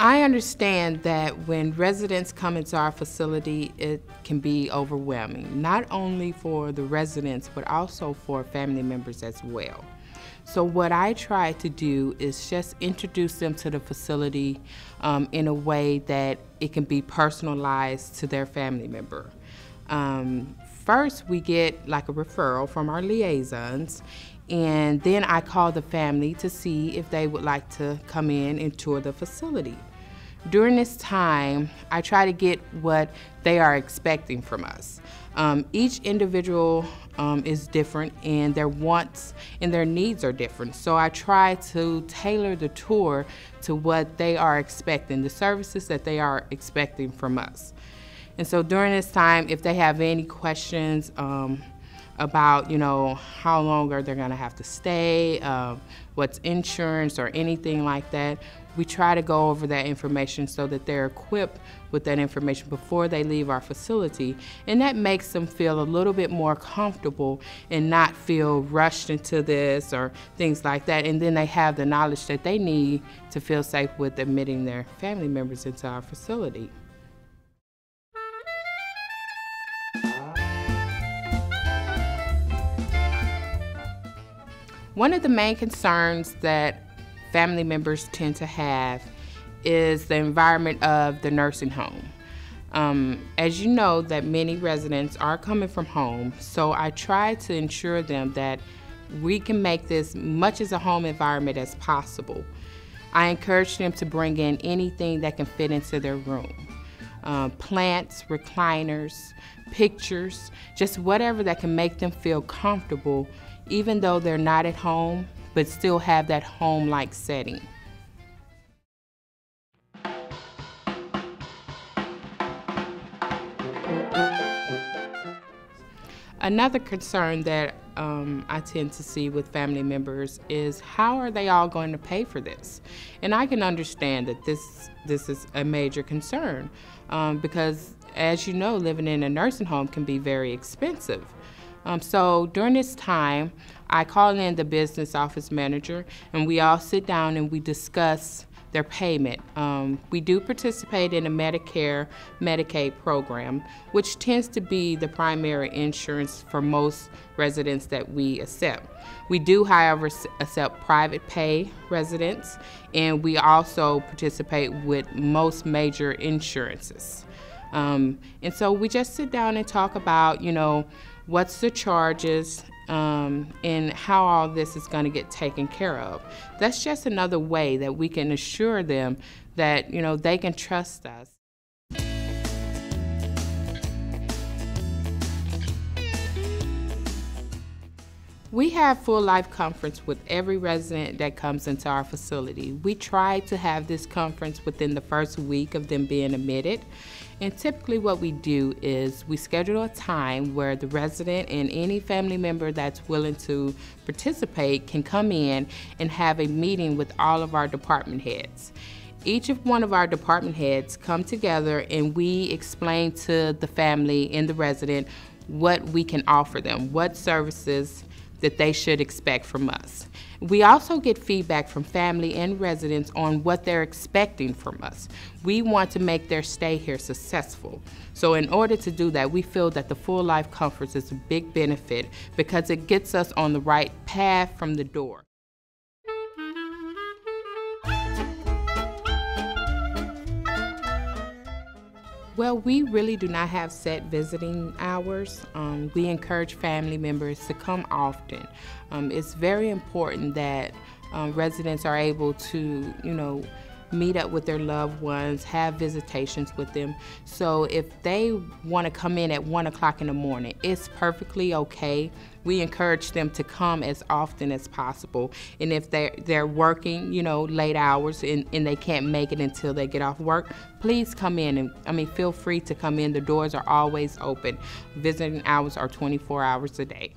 I understand that when residents come into our facility, it can be overwhelming, not only for the residents, but also for family members as well. So what I try to do is just introduce them to the facility in a way that it can be personalized to their family member. First, we get like a referral from our liaisons, and then I call the family to see if they would like to come in and tour the facility. During this time, I try to get what they are expecting from us. Each individual is different, and their wants and their needs are different. So I try to tailor the tour to what they are expecting, the services that they are expecting from us. And so during this time, if they have any questions about, how long are they gonna have to stay, what's insurance or anything like that, we try to go over that information so that they're equipped with that information before they leave our facility. And that makes them feel a little bit more comfortable and not feel rushed into this or things like that. And then they have the knowledge that they need to feel safe with admitting their family members into our facility. One of the main concerns that family members tend to have is the environment of the nursing home. As you know, that many residents are coming from home, so I try to ensure them that we can make this much as a home environment as possible. I encourage them to bring in anything that can fit into their room. Plants, recliners, pictures, just whatever that can make them feel comfortable, even though they're not at home, but still have that home-like setting. Another concern that I tend to see with family members is how are they all going to pay for this? And I can understand that this is a major concern because, as you know, living in a nursing home can be very expensive. So during this time, I call in the business office manager, and we all sit down and we discuss their payment. We do participate in a Medicare, Medicaid program, which tends to be the primary insurance for most residents that we accept. We do, however, accept private pay residents, and we also participate with most major insurances. And so we just sit down and talk about, what's the charges, and how all this is going to get taken care of. That's just another way that we can assure them that, they can trust us. We have full life conference with every resident that comes into our facility. We try to have this conference within the first week of them being admitted. And typically what we do is we schedule a time where the resident and any family member that's willing to participate can come in and have a meeting with all of our department heads. Each one of our department heads come together and we explain to the family and the resident what we can offer them, what services that they should expect from us. We also get feedback from family and residents on what they're expecting from us. We want to make their stay here successful. So in order to do that, we feel that the Full Life Conference is a big benefit because it gets us on the right path from the door. Well, we really do not have set visiting hours. We encourage family members to come often. It's very important that residents are able to, meet up with their loved ones, have visitations with them. So if they want to come in at 1 o'clock in the morning, it's perfectly okay. We encourage them to come as often as possible. And if they're working, late hours and they can't make it until they get off work, please come in. And feel free to come in. The doors are always open. Visiting hours are 24 hours a day.